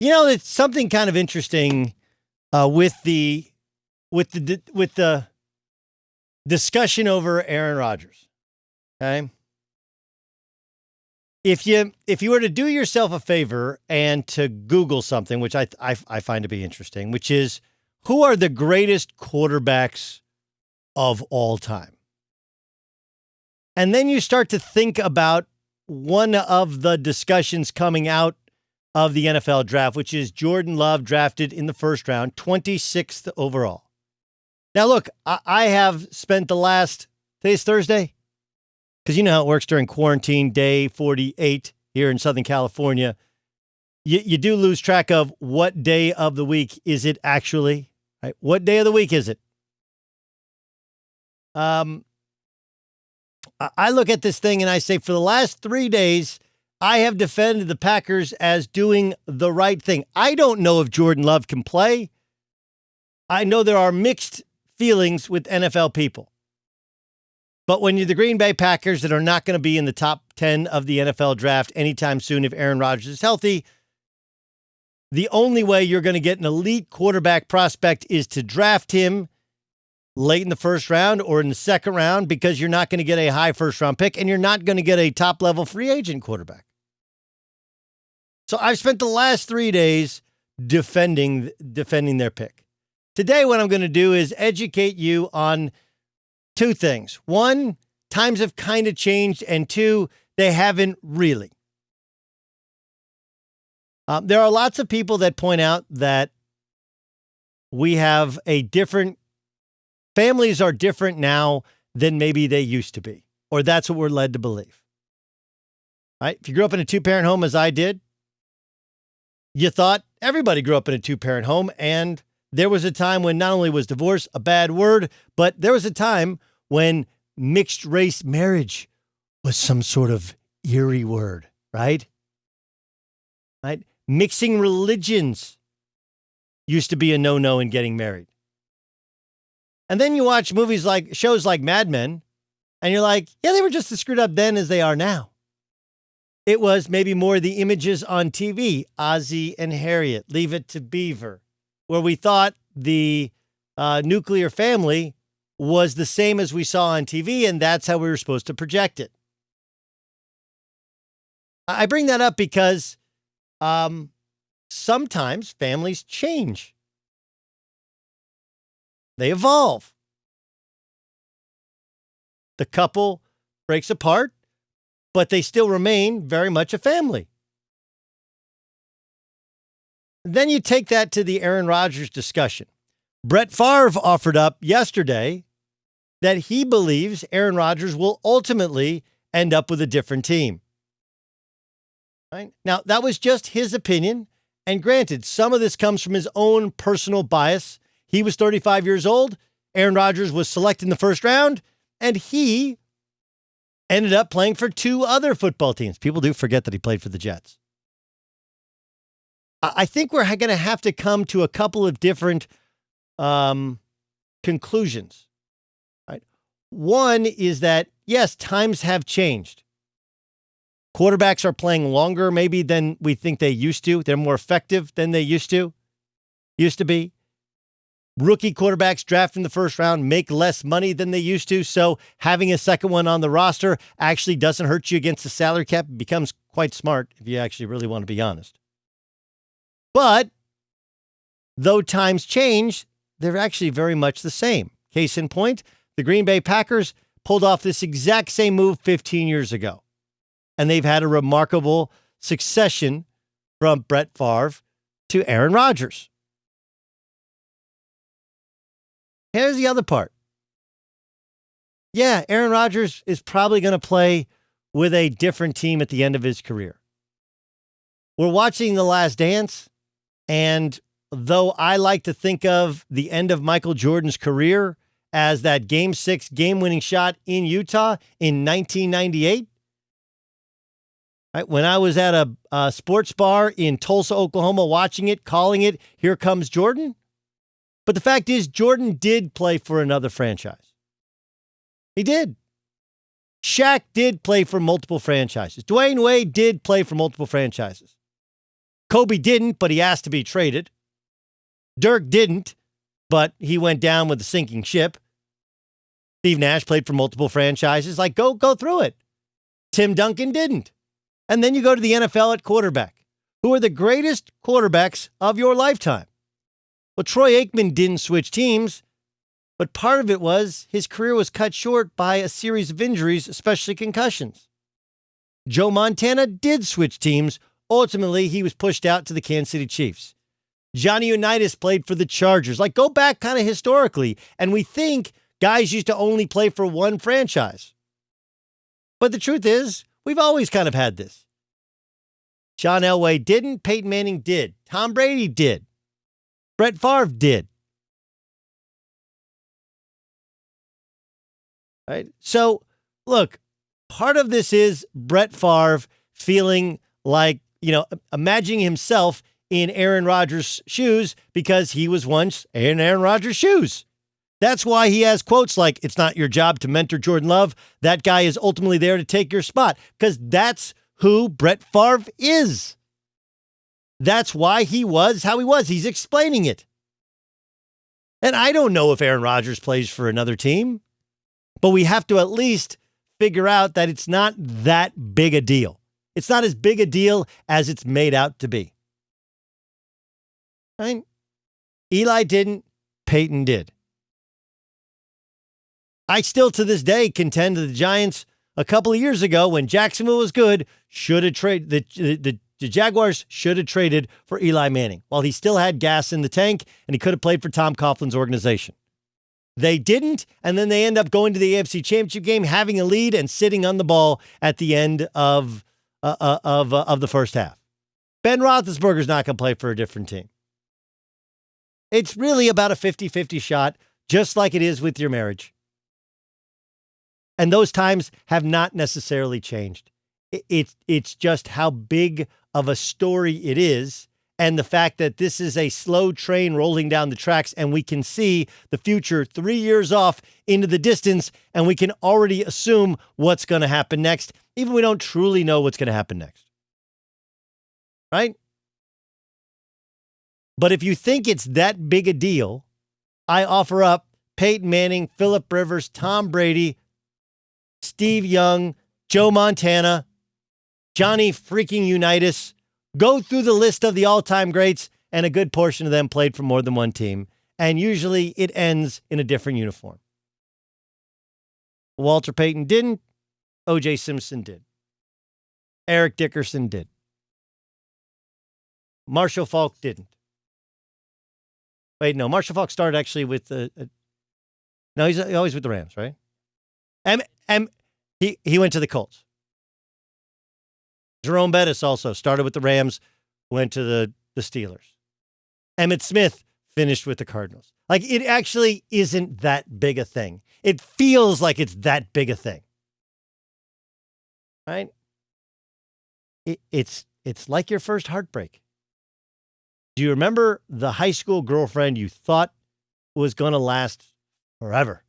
It's something kind of interesting with the discussion over Aaron Rodgers. Okay, if you were to do yourself a favor and to Google something, which I find to be interesting, which is who are the greatest quarterbacks of all time, and then you start to think about one of the discussions coming out of the NFL draft, which is Jordan Love drafted in the first round, 26th overall. Now, look, I have spent today's Thursday, because you know how it works during quarantine, day 48 here in Southern California. You do lose track of what day of the week is it actually, right? What day of the week is it? I look at this thing and I say, for the last 3 days, I have defended the Packers as doing the right thing. I don't know if Jordan Love can play. I know there are mixed feelings with NFL people. But when you're the Green Bay Packers that are not going to be in the top 10 of the NFL draft anytime soon if Aaron Rodgers is healthy, the only way you're going to get an elite quarterback prospect is to draft him late in the first round or in the second round, because you're not going to get a high first-round pick and you're not going to get a top-level free agent quarterback. So I've spent the last 3 days defending their pick. Today, what I'm going to do is educate you on two things. One, times have kind of changed, and two, they haven't really. There are lots of people that point out that we have families are different now than maybe they used to be, or that's what we're led to believe. Right? If you grew up in a two-parent home, as I did, you thought everybody grew up in a two-parent home, and there was a time when not only was divorce a bad word, but there was a time when mixed-race marriage was some sort of eerie word, right? Right? Mixing religions used to be a no-no in getting married. And then you watch shows like Mad Men, and you're like, yeah, they were just as screwed up then as they are now. It was maybe more the images on TV, Ozzie and Harriet, Leave It to Beaver, where we thought the nuclear family was the same as we saw on TV, and that's how we were supposed to project it. I bring that up because sometimes families change. They evolve. The couple breaks apart, but they still remain very much a family. Then you take that to the Aaron Rodgers discussion. Brett Favre offered up yesterday that he believes Aaron Rodgers will ultimately end up with a different team. Right? Now, that was just his opinion. And granted, some of this comes from his own personal bias. He was 35 years old. Aaron Rodgers was selected in the first round, and he ended up playing for two other football teams. People do forget that he played for the Jets. I think we're going to have to come to a couple of different conclusions. Right? One is that, yes, times have changed. Quarterbacks are playing longer maybe than we think they used to. They're more effective than they used to be. Rookie quarterbacks drafted in the first round make less money than they used to. So having a second one on the roster actually doesn't hurt you against the salary cap. It becomes quite smart if you actually really want to be honest. But though times change, they're actually very much the same. Case in point, the Green Bay Packers pulled off this exact same move 15 years ago. And they've had a remarkable succession from Brett Favre to Aaron Rodgers. Here's the other part. Yeah, Aaron Rodgers is probably going to play with a different team at the end of his career. We're watching The Last Dance, and though I like to think of the end of Michael Jordan's career as that Game 6 game-winning shot in Utah in 1998, right, when I was at a sports bar in Tulsa, Oklahoma, watching it, calling it, "Here Comes Jordan." But the fact is, Jordan did play for another franchise. He did. Shaq did play for multiple franchises. Dwayne Wade did play for multiple franchises. Kobe didn't, but he asked to be traded. Dirk didn't, but he went down with a sinking ship. Steve Nash played for multiple franchises. Like, go through it. Tim Duncan didn't. And then you go to the NFL at quarterback. Who are the greatest quarterbacks of your lifetime? Well, Troy Aikman didn't switch teams, but part of it was his career was cut short by a series of injuries, especially concussions. Joe Montana did switch teams. Ultimately, he was pushed out to the Kansas City Chiefs. Johnny Unitas played for the Chargers. Like, go back kind of historically, and we think guys used to only play for one franchise. But the truth is, we've always kind of had this. John Elway didn't. Peyton Manning did. Tom Brady did. Brett Favre did. Right? So, look, part of this is Brett Favre feeling like, imagining himself in Aaron Rodgers' shoes because he was once in Aaron Rodgers' shoes. That's why he has quotes like, "It's not your job to mentor Jordan Love. That guy is ultimately there to take your spot," because that's who Brett Favre is. That's why he was how he was. He's explaining it. And I don't know if Aaron Rodgers plays for another team, but we have to at least figure out that it's not that big a deal. It's not as big a deal as it's made out to be. Right? Eli didn't. Peyton did. I still to this day contend that the Giants a couple of years ago when Jacksonville was good should have traded the Jaguars should have traded for Eli Manning while he still had gas in the tank and he could have played for Tom Coughlin's organization. They didn't, and then they end up going to the AFC Championship game, having a lead and sitting on the ball at the end of the first half. Ben Roethlisberger's not going to play for a different team. It's really about a 50-50 shot, just like it is with your marriage. And those times have not necessarily changed. It's just how big of a story it is, and the fact that this is a slow train rolling down the tracks, and we can see the future 3 years off into the distance, and we can already assume what's going to happen next, even if we don't truly know what's going to happen next. Right? But if you think it's that big a deal, I offer up Peyton Manning, Phillip Rivers, Tom Brady, Steve Young, Joe Montana, Johnny freaking Unitas. Go through the list of the all-time greats, and a good portion of them played for more than one team. And usually it ends in a different uniform. Walter Payton didn't. O.J. Simpson did. Eric Dickerson did. Marshall Faulk didn't. Wait, no. Marshall Faulk started actually with no, he's always with the Rams, right? He went to the Colts. Jerome Bettis also started with the Rams, went to the Steelers. Emmitt Smith finished with the Cardinals. Like, it actually isn't that big a thing. It feels like it's that big a thing. Right? It's like your first heartbreak. Do you remember the high school girlfriend you thought was going to last forever?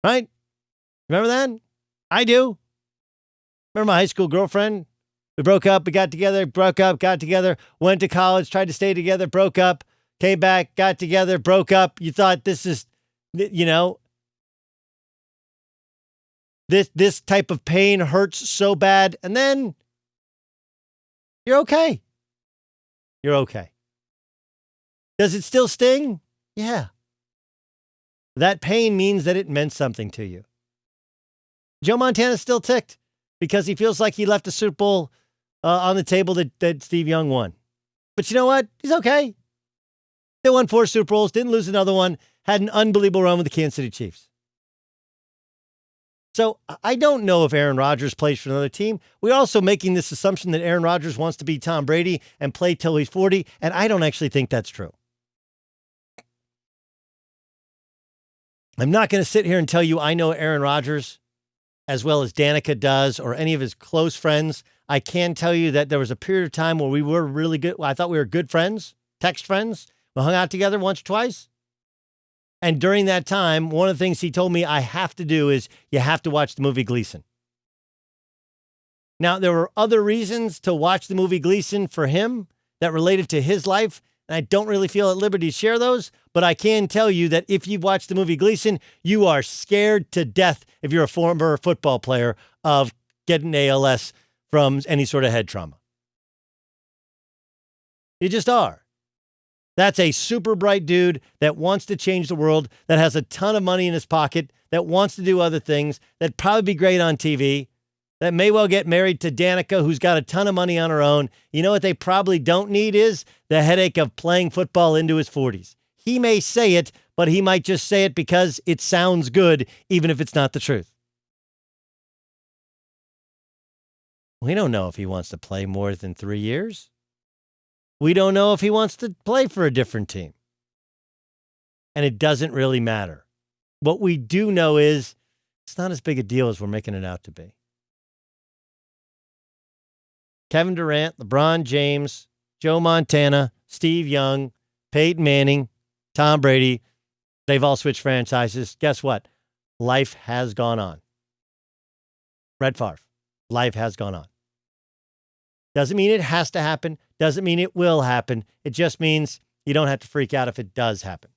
Right? Remember that? I do. Remember my high school girlfriend? We broke up, we got together, broke up, got together, went to college, tried to stay together, broke up, came back, got together, broke up. You thought this is, this type of pain hurts so bad. And then you're okay. You're okay. Does it still sting? Yeah. That pain means that it meant something to you. Joe Montana's still ticked because he feels like he left a Super Bowl on the table that Steve Young won. But you know what? He's okay. They won 4 Super Bowls, didn't lose another one, had an unbelievable run with the Kansas City Chiefs. So I don't know if Aaron Rodgers plays for another team. We're also making this assumption that Aaron Rodgers wants to be Tom Brady and play till he's 40, and I don't actually think that's true. I'm not going to sit here and tell you I know Aaron Rodgers as well as Danica does or any of his close friends. I can tell you that there was a period of time where we were really good. I thought we were good friends, text friends. We hung out together once or twice. And during that time, one of the things he told me I have to do is you have to watch the movie Gleason. Now, there were other reasons to watch the movie Gleason for him that related to his life, and I don't really feel at liberty to share those, but I can tell you that if you've watched the movie Gleason, you are scared to death if you're a former football player of getting ALS from any sort of head trauma. You just are. That's a super bright dude that wants to change the world, that has a ton of money in his pocket, that wants to do other things, that'd probably be great on TV, that may well get married to Danica, who's got a ton of money on her own. You know what they probably don't need is the headache of playing football into his 40s. He may say it, but he might just say it because it sounds good, even if it's not the truth. We don't know if he wants to play more than 3 years. We don't know if he wants to play for a different team. And it doesn't really matter. What we do know is it's not as big a deal as we're making it out to be. Kevin Durant, LeBron James, Joe Montana, Steve Young, Peyton Manning, Tom Brady, they've all switched franchises. Guess what? Life has gone on. Brett Favre, life has gone on. Doesn't mean it has to happen. Doesn't mean it will happen. It just means you don't have to freak out if it does happen.